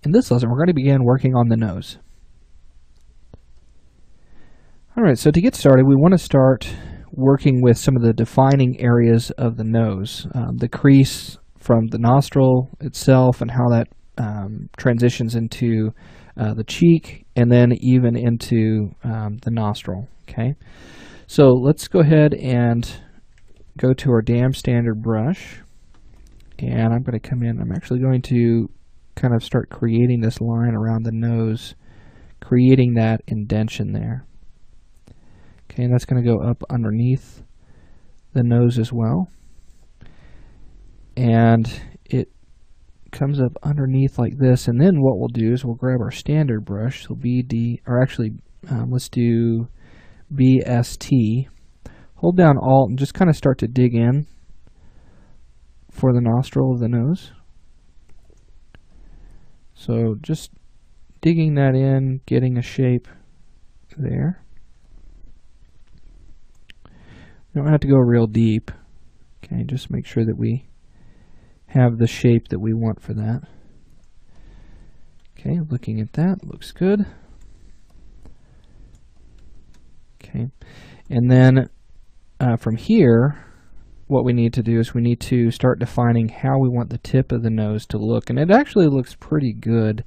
In this lesson, we're going to begin working on the nose. Alright, so to get started, we want to start working with some of the defining areas of the nose. The crease from the nostril itself and how that transitions into the cheek and then even into the nostril. Okay, so let's go ahead and go to our dam standard brush, and I'm going to come in. I'm actually going to kind of start creating this line around the nose, creating that indentation there. Okay, and that's going to go up underneath the nose as well, and it comes up underneath like this. And then what we'll do is we'll grab our standard brush, so BD, or actually let's do BST. Hold down Alt and just kind of start to dig in for the nostril of the nose. So just digging that in, getting a shape there. You don't have to go real deep. Okay, just make sure that we have the shape that we want for that. Okay, looking at that, looks good. Okay, and then from here, what we need to do is we need to start defining how we want the tip of the nose to look. And it actually looks pretty good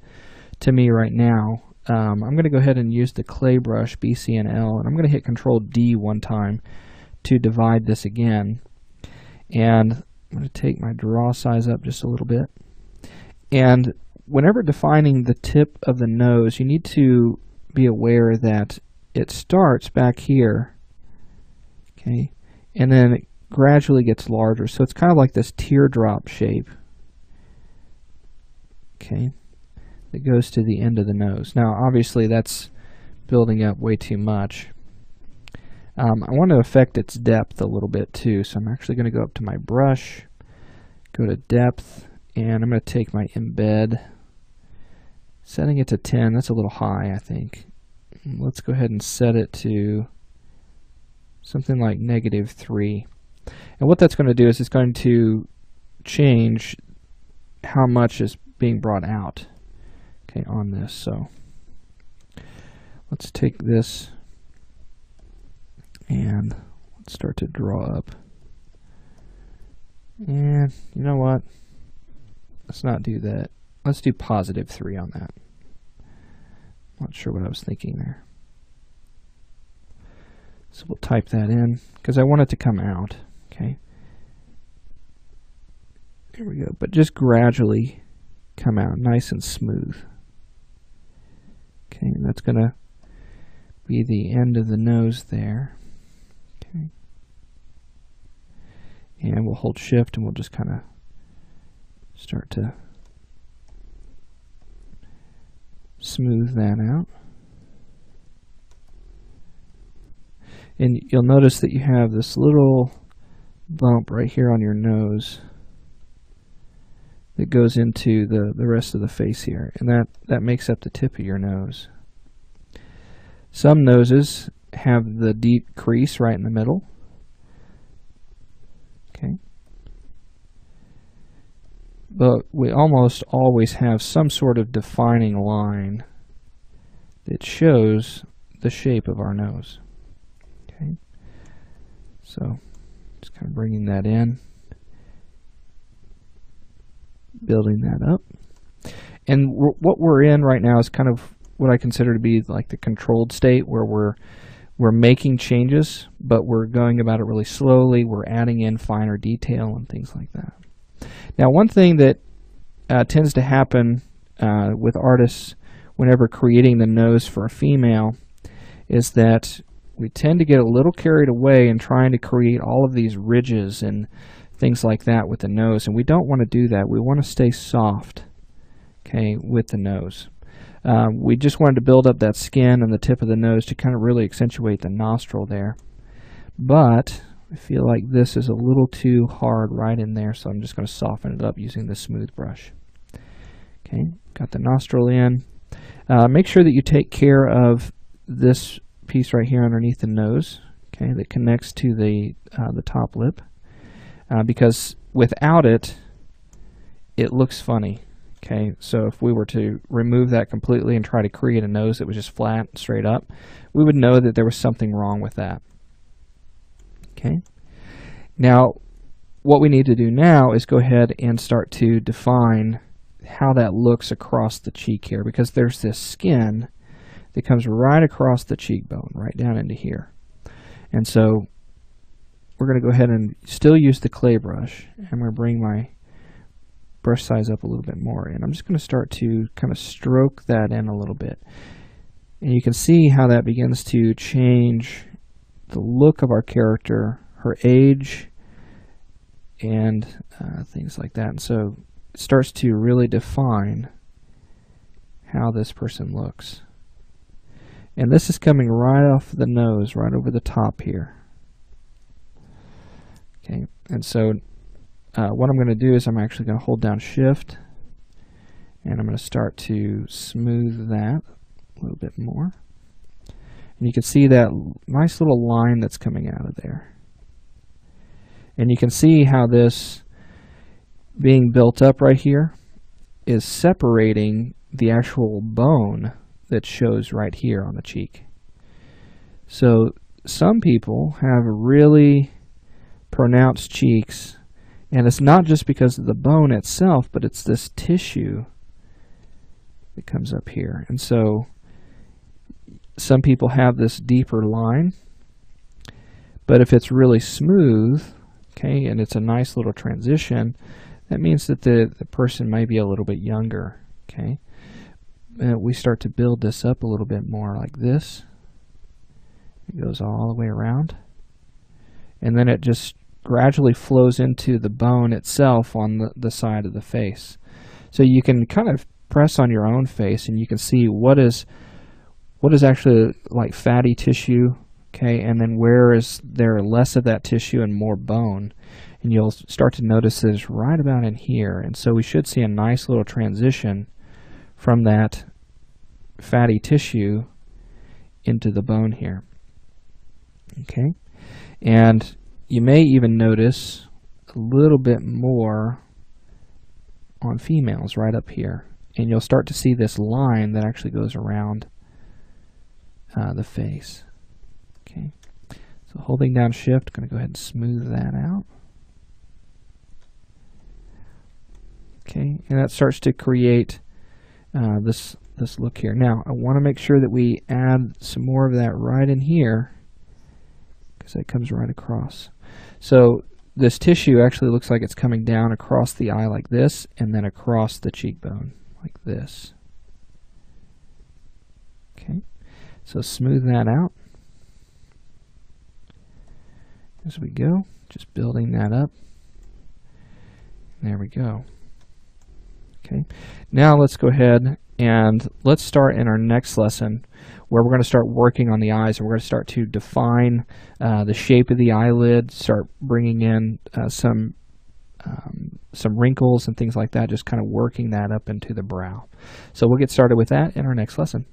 to me right now. I'm going to go ahead and use the clay brush, BCNL, and I'm going to hit Control D one time to divide this again. And I'm going to take my draw size up just a little bit. And whenever defining the tip of the nose, you need to be aware that it starts back here, okay, and then it gradually gets larger. So it's kind of like this teardrop shape, okay, that goes to the end of the nose. Now obviously that's building up way too much. I want to affect its depth a little bit too, so I'm actually going to go up to my brush, go to depth, and I'm going to take my embed, setting it to 10. That's a little high, I think. Let's go ahead and set it to something like -3. And what that's going to do is it's going to change how much is being brought out, okay, on this. So let's take this and let's start to draw up. And you know what? Let's not do that. Let's do +3 on that. Not sure what I was thinking there. So we'll type that in because I want it to come out. Okay. There we go. But just gradually come out nice and smooth. Okay, and that's going to be the end of the nose there. Okay. And we'll hold Shift and we'll just kind of start to smooth that out. And you'll notice that you have this little bump right here on your nose that goes into the rest of the face here, and that makes up the tip of your nose. Some noses have the deep crease right in the middle. Okay. But we almost always have some sort of defining line that shows the shape of our nose. Okay. So just kind of bringing that in, building that up. And what we're in right now is kind of what I consider to be like the controlled state, where we're making changes, but we're going about it really slowly. We're adding in finer detail and things like that. Now, one thing that tends to happen with artists whenever creating the nose for a female is that we tend to get a little carried away in trying to create all of these ridges and things like that with the nose, and we don't want to do that. We want to stay soft, okay, with the nose. We just wanted to build up that skin on the tip of the nose to kind of really accentuate the nostril there. But I feel like this is a little too hard right in there, so I'm just going to soften it up using the smooth brush. Okay, got the nostril in. Make sure that you take care of this piece right here underneath the nose, okay, that connects to the top lip, because without it, it looks funny. Okay, so if we were to remove that completely and try to create a nose that was just flat, straight up, we would know that there was something wrong with that. Okay, now what we need to do now is go ahead and start to define how that looks across the cheek here, because there's this skin that comes right across the cheekbone, right down into here. And so we're going to go ahead and still use the clay brush. I'm going to bring my brush size up a little bit more, and I'm just going to start to kind of stroke that in a little bit. And you can see how that begins to change the look of our character, her age, and things like that. And so it starts to really define how this person looks. And this is coming right off the nose, right over the top here. Okay, and so what I'm going to do is I'm actually going to hold down Shift, and I'm going to start to smooth that a little bit more. And you can see that nice little line that's coming out of there. And you can see how this being built up right here is separating the actual bone that shows right here on the cheek. So some people have really pronounced cheeks, and it's not just because of the bone itself, but it's this tissue that comes up here. And so some people have this deeper line, but if it's really smooth, okay, and it's a nice little transition, that means that the person may be a little bit younger. Okay, we start to build this up a little bit more like this. It goes all the way around, and then it just gradually flows into the bone itself on the side of the face. So you can kind of press on your own face, and you can see what is actually like fatty tissue, okay, and then where is there less of that tissue and more bone. And you'll start to notice this right about in here. And so we should see a nice little transition from that fatty tissue into the bone here. Okay, and you may even notice a little bit more on females right up here. And you'll start to see this line that actually goes around the face. Okay, so holding down Shift, I'm going to go ahead and smooth that out. Okay, and that starts to create this look here. Now, I want to make sure that we add some more of that right in here, because that comes right across. So this tissue actually looks like it's coming down across the eye like this, and then across the cheekbone like this. Okay, so smooth that out as we go, just building that up. There we go. Okay, now let's go ahead and let's start in our next lesson, where we're going to start working on the eyes, and we're going to start to define the shape of the eyelid, start bringing in some wrinkles and things like that, just kind of working that up into the brow. So we'll get started with that in our next lesson.